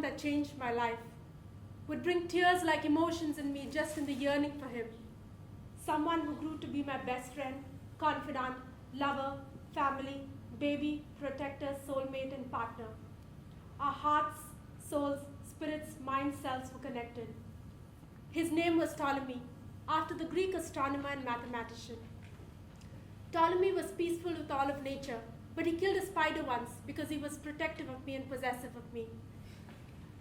someone that changed my life, would bring tears like emotions in me just in the yearning for him. Someone who grew to be my best friend, confidant, lover, family, baby, protector, soulmate, and partner. Our hearts, souls, spirits, mind, selves were connected. His name was Ptolemy, after the Greek astronomer and mathematician. Ptolemy was peaceful with all of nature, but he killed a spider once because he was protective of me and possessive of me.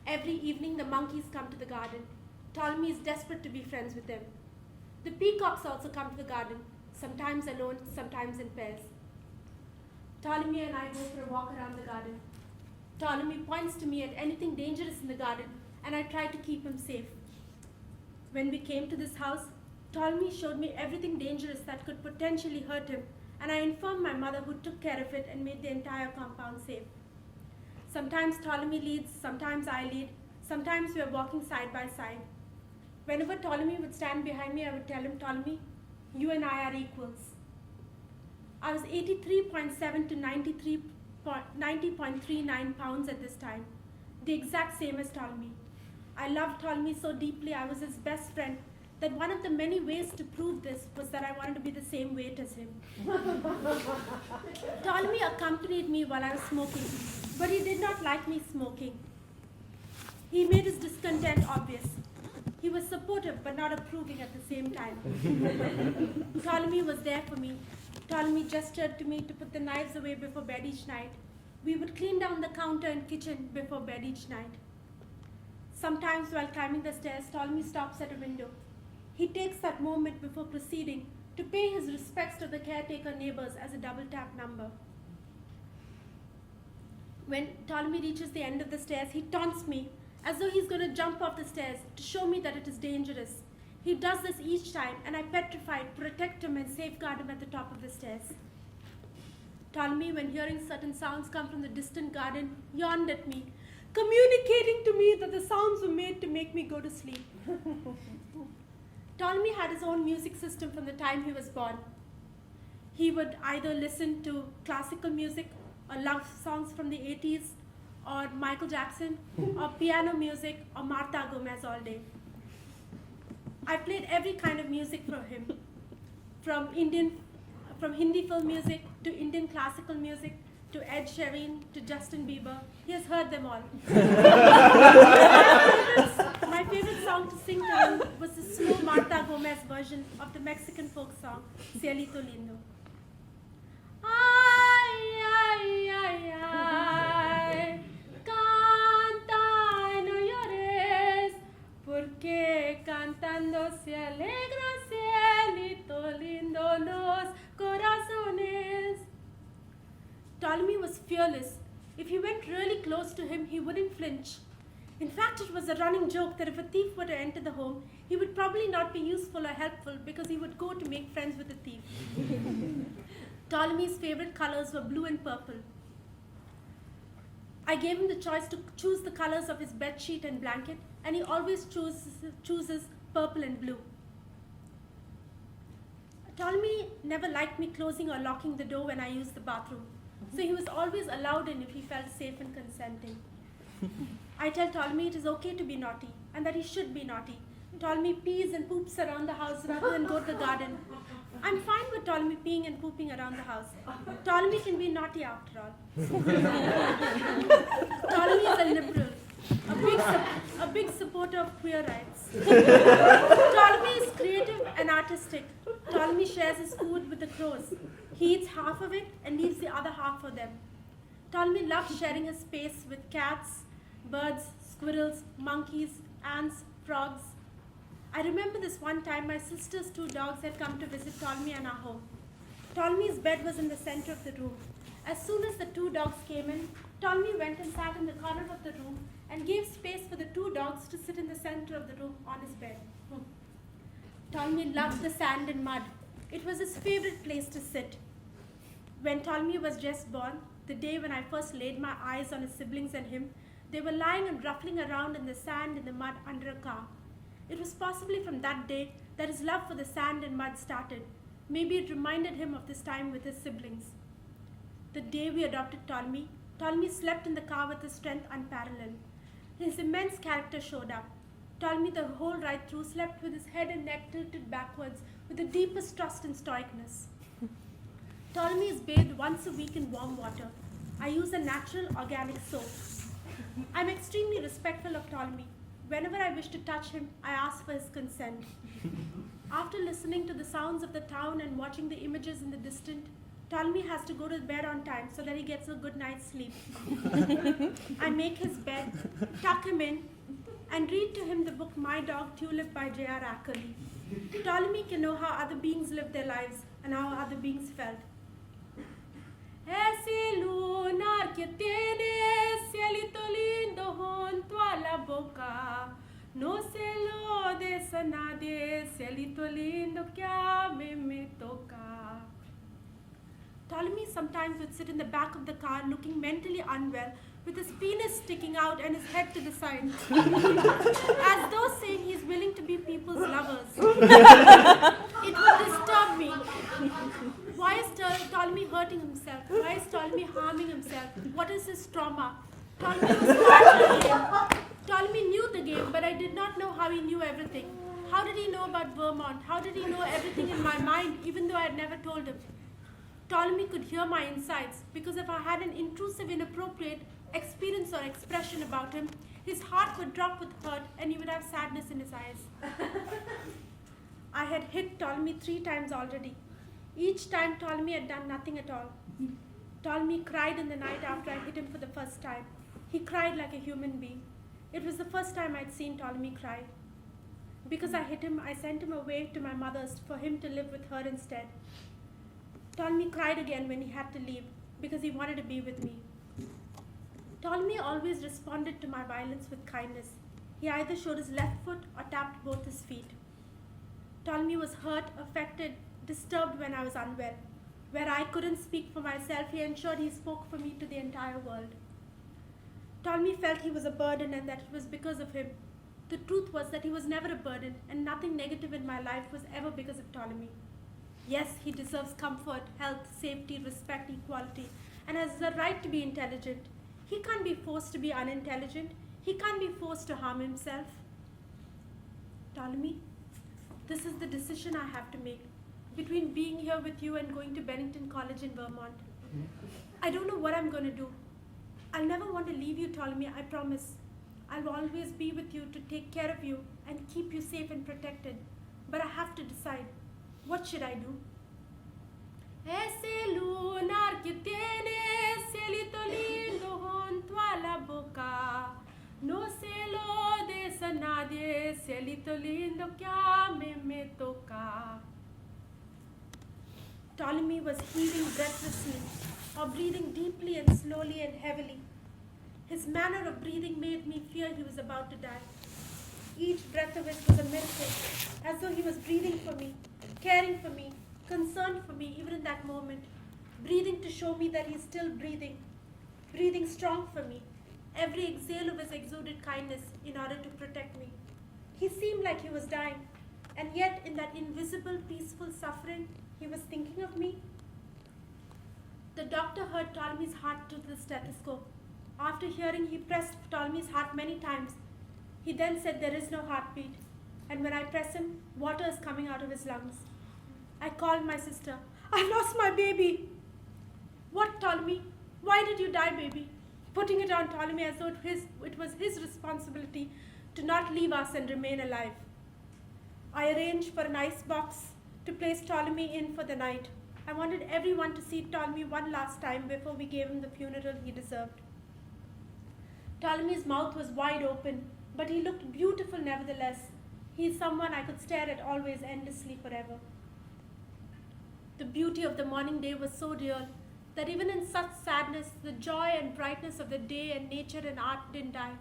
Every evening, the monkeys come to the garden. Ptolemy is desperate to be friends with them. The peacocks also come to the garden, sometimes alone, sometimes in pairs. Ptolemy and I go for a walk around the garden. Ptolemy points to me at anything dangerous in the garden, and I try to keep him safe. When we came to this house, Ptolemy showed me everything dangerous that could potentially hurt him, and I informed my mother, who took care of it and made the entire compound safe. Sometimes Ptolemy leads, sometimes I lead, sometimes we are walking side by side. Whenever Ptolemy would stand behind me, I would tell him, Ptolemy, you and I are equals. I was 83.7 to 90.39 pounds at this time, the exact same as Ptolemy. I loved Ptolemy so deeply, I was his best friend, that one of the many ways to prove this was that I wanted to be the same weight as him. Ptolemy accompanied me while I was smoking, but he did not like me smoking. He made his discontent obvious. He was supportive but not approving at the same time. Ptolemy was there for me. Ptolemy gestured to me to put the knives away before bed each night. We would clean down the counter and kitchen before bed each night. Sometimes while climbing the stairs, Ptolemy stops at a window. He takes that moment before proceeding to pay his respects to the caretaker neighbors as a double tap number. When Ptolemy reaches the end of the stairs, he taunts me as though he's going to jump off the stairs to show me that it is dangerous. He does this each time, and I, petrified, protect him and safeguard him at the top of the stairs. Ptolemy, when hearing certain sounds come from the distant garden, yawned at me, communicating to me that the sounds were made to make me go to sleep. Ptolemy had his own music system from the time he was born. He would either listen to classical music or love songs from the 80s, or Michael Jackson, or piano music, or Martha Gomez all day. I played every kind of music for him, from Hindi film music to Indian classical music to Ed Sheeran to Justin Bieber. He has heard them all. My favorite song to sing to him was the slow Martha Gomez version of the Mexican folk song, Cielito Lindo. Ay, ay, ay, ay, canta y no llores, porque cantando se alegra cielito lindo los corazones. Ptolemy was fearless. If he went really close to him, he wouldn't flinch. In fact, it was a running joke that if a thief were to enter the home, he would probably not be useful or helpful because he would go to make friends with the thief. Ptolemy's favorite colors were blue and purple. I gave him the choice to choose the colors of his bed sheet and blanket, and he always chooses purple and blue. Ptolemy never liked me closing or locking the door when I used the bathroom, so he was always allowed in if he felt safe and consenting. I tell Ptolemy it is okay to be naughty, and that he should be naughty. Ptolemy pees and poops around the house rather than go to the garden. I'm fine with Ptolemy peeing and pooping around the house. Ptolemy can be naughty after all. Ptolemy is a liberal, a big supporter of queer rights. Ptolemy is creative and artistic. Ptolemy shares his food with the crows. He eats half of it and leaves the other half for them. Ptolemy loves sharing his space with cats, birds, squirrels, monkeys, ants, frogs. I remember this one time my sister's 2 dogs had come to visit Ptolemy and our home. Ptolemy's bed was in the center of the room. As soon as the 2 dogs came in, Ptolemy went and sat in the corner of the room and gave space for the 2 dogs to sit in the center of the room on his bed. Ptolemy loved the sand and mud. It was his favorite place to sit. When Ptolemy was just born, the day when I first laid my eyes on his siblings and him, they were lying and ruffling around in the sand and the mud under a car. It was possibly from that day that his love for the sand and mud started. Maybe it reminded him of this time with his siblings. The day we adopted Ptolemy, Ptolemy slept in the car with a strength unparalleled. His immense character showed up. Ptolemy the whole ride through slept with his head and neck tilted backwards with the deepest trust and stoicness. Ptolemy is bathed once a week in warm water. I use a natural organic soap. I'm extremely respectful of Ptolemy. Whenever I wish to touch him, I ask for his consent. After listening to the sounds of the town and watching the images in the distance, Ptolemy has to go to bed on time so that he gets a good night's sleep. I make his bed, tuck him in, and read to him the book My Dog Tulip by J.R. Ackerley. Ptolemy can know how other beings lived their lives and how other beings felt. Ese lunar que tiene cielito lindo junto a la boca, no se lo des a nadie, cielito lindo que a mí me toca. Ptolemy sometimes would sit in the back of the car looking mentally unwell with his penis sticking out and his head to the side, as though saying he's willing to be people's lovers. It would disturb me. Why is Ptolemy hurting himself? Why is Ptolemy harming himself? What is his trauma? Ptolemy was part of the game. Ptolemy knew the game, but I did not know how he knew everything. How did he know about Vermont? How did he know everything in my mind, even though I had never told him? Ptolemy could hear my insides, because if I had an intrusive, inappropriate experience or expression about him, his heart would drop with hurt and he would have sadness in his eyes. I had hit Ptolemy 3 times already. Each time Ptolemy had done nothing at all. Ptolemy cried in the night after I hit him for the first time. He cried like a human being. It was the first time I'd seen Ptolemy cry. Because I hit him, I sent him away to my mother's for him to live with her instead. Ptolemy cried again when he had to leave because he wanted to be with me. Ptolemy always responded to my violence with kindness. He either showed his left foot or tapped both his feet. Ptolemy was hurt, affected, disturbed when I was unwell. Where I couldn't speak for myself, he ensured he spoke for me to the entire world. Ptolemy felt he was a burden and that it was because of him. The truth was that he was never a burden and nothing negative in my life was ever because of Ptolemy. Yes, he deserves comfort, health, safety, respect, equality, and has the right to be intelligent. He can't be forced to be unintelligent. He can't be forced to harm himself. Ptolemy, this is the decision I have to make between being here with you and going to Bennington College in Vermont. I don't know what I'm going to do. I'll never want to leave you, Ptolemy, I promise. I'll always be with you to take care of you and keep you safe and protected. But I have to decide. What should I do? Ese lunar que tiene cielito lindo junto a la boca, no se lo des a nadie, cielito lindo que a mí me toca. Ptolemy was heaving breathlessly, or breathing deeply and slowly and heavily. His manner of breathing made me fear he was about to die. Each breath of it was a miracle, as though he was breathing for me, caring for me, concerned for me even in that moment, breathing to show me that he's still breathing, breathing strong for me. Every exhale of his exuded kindness in order to protect me. He seemed like he was dying, and yet in that invisible, peaceful suffering, he was thinking of me. The doctor heard Ptolemy's heart through the stethoscope. After hearing, he pressed Ptolemy's heart many times. He then said there is no heartbeat, and when I press him, water is coming out of his lungs. I called my sister. I've lost my baby. What, Ptolemy? Why did you die, baby? Putting it on Ptolemy as though it was his responsibility to not leave us and remain alive. I arranged for an ice box to place Ptolemy in for the night. I wanted everyone to see Ptolemy one last time before we gave him the funeral he deserved. Ptolemy's mouth was wide open, but he looked beautiful nevertheless. He is someone I could stare at always, endlessly, forever. The beauty of the morning day was so real that even in such sadness, the joy and brightness of the day and nature and art didn't die.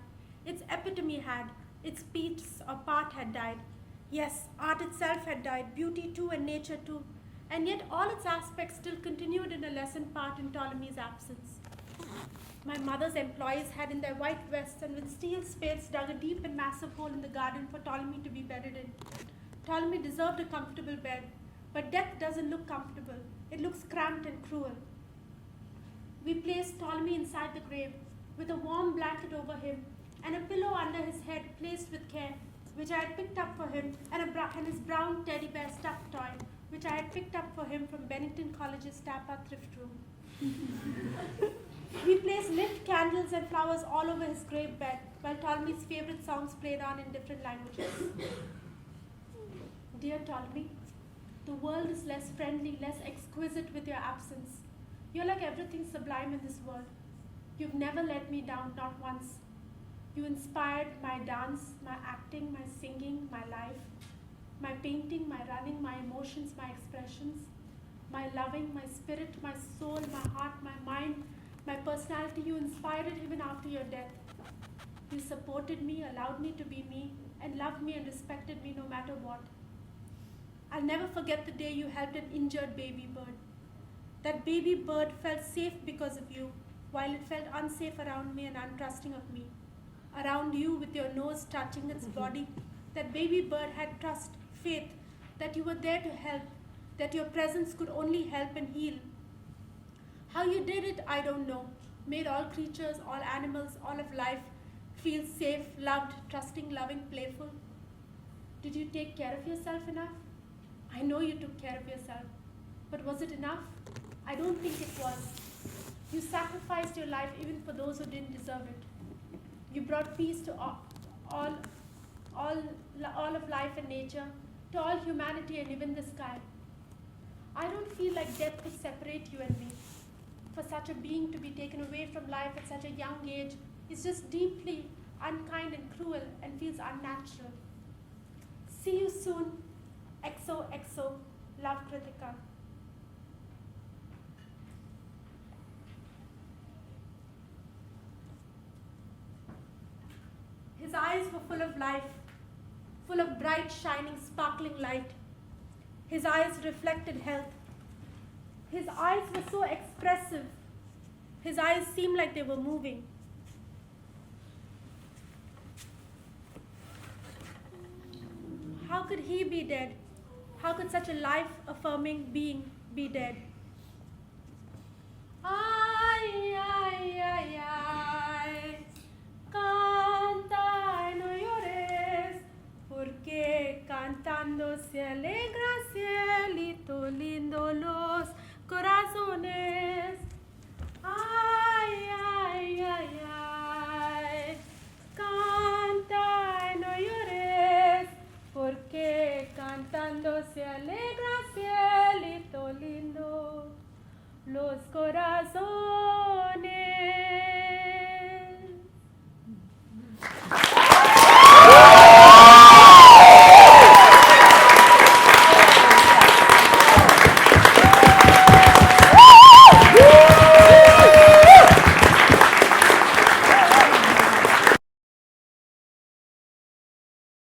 Its epitome had, its piece or part had died. Yes, art itself had died, beauty too and nature too, and yet all its aspects still continued in a lessened part in Ptolemy's absence. My mother's employees had in their white vests and with steel spades dug a deep and massive hole in the garden for Ptolemy to be bedded in. Ptolemy deserved a comfortable bed, but death doesn't look comfortable. It looks cramped and cruel. We placed Ptolemy inside the grave with a warm blanket over him, and a pillow under his head placed with care, which I had picked up for him, and his brown teddy bear stuffed toy, which I had picked up for him from Bennington College's Tapa thrift room. We placed lit candles and flowers all over his grey bed, while Ptolemy's favorite songs played on in different languages. Dear Ptolemy, the world is less friendly, less exquisite with your absence. You're like everything sublime in this world. You've never let me down, not once. You inspired my dance, my acting, my singing, my life, my painting, my running, my emotions, my expressions, my loving, my spirit, my soul, my heart, my mind, my personality. You inspired it even after your death. You supported me, allowed me to be me, and loved me and respected me no matter what. I'll never forget the day you helped an injured baby bird. That baby bird felt safe because of you, while it felt unsafe around me and untrusting of me. Around you with your nose touching its body, that baby bird had trust, faith, that you were there to help, that your presence could only help and heal. How you did it, I don't know. Made all creatures, all animals, all of life feel safe, loved, trusting, loving, playful. Did you take care of yourself enough? I know you took care of yourself, but was it enough? I don't think it was. You sacrificed your life even for those who didn't deserve it. You brought peace to all of life and nature, to all humanity and even the sky. I don't feel like death could separate you and me. For such a being to be taken away from life at such a young age is just deeply unkind and cruel and feels unnatural. See you soon. XOXO. Love, Krithika. His eyes were full of life, full of bright, shining, sparkling light. His eyes reflected health. His eyes were so expressive. His eyes seemed like they were moving. How could he be dead? How could such a life-affirming being be dead? Ay, ay, ay, ay, canta y no llores, porque cantando se alegra cielito lindo los corazones. Ay, ay, ay, ay, canta y no llores, porque cantando se alegra cielito lindo los corazones.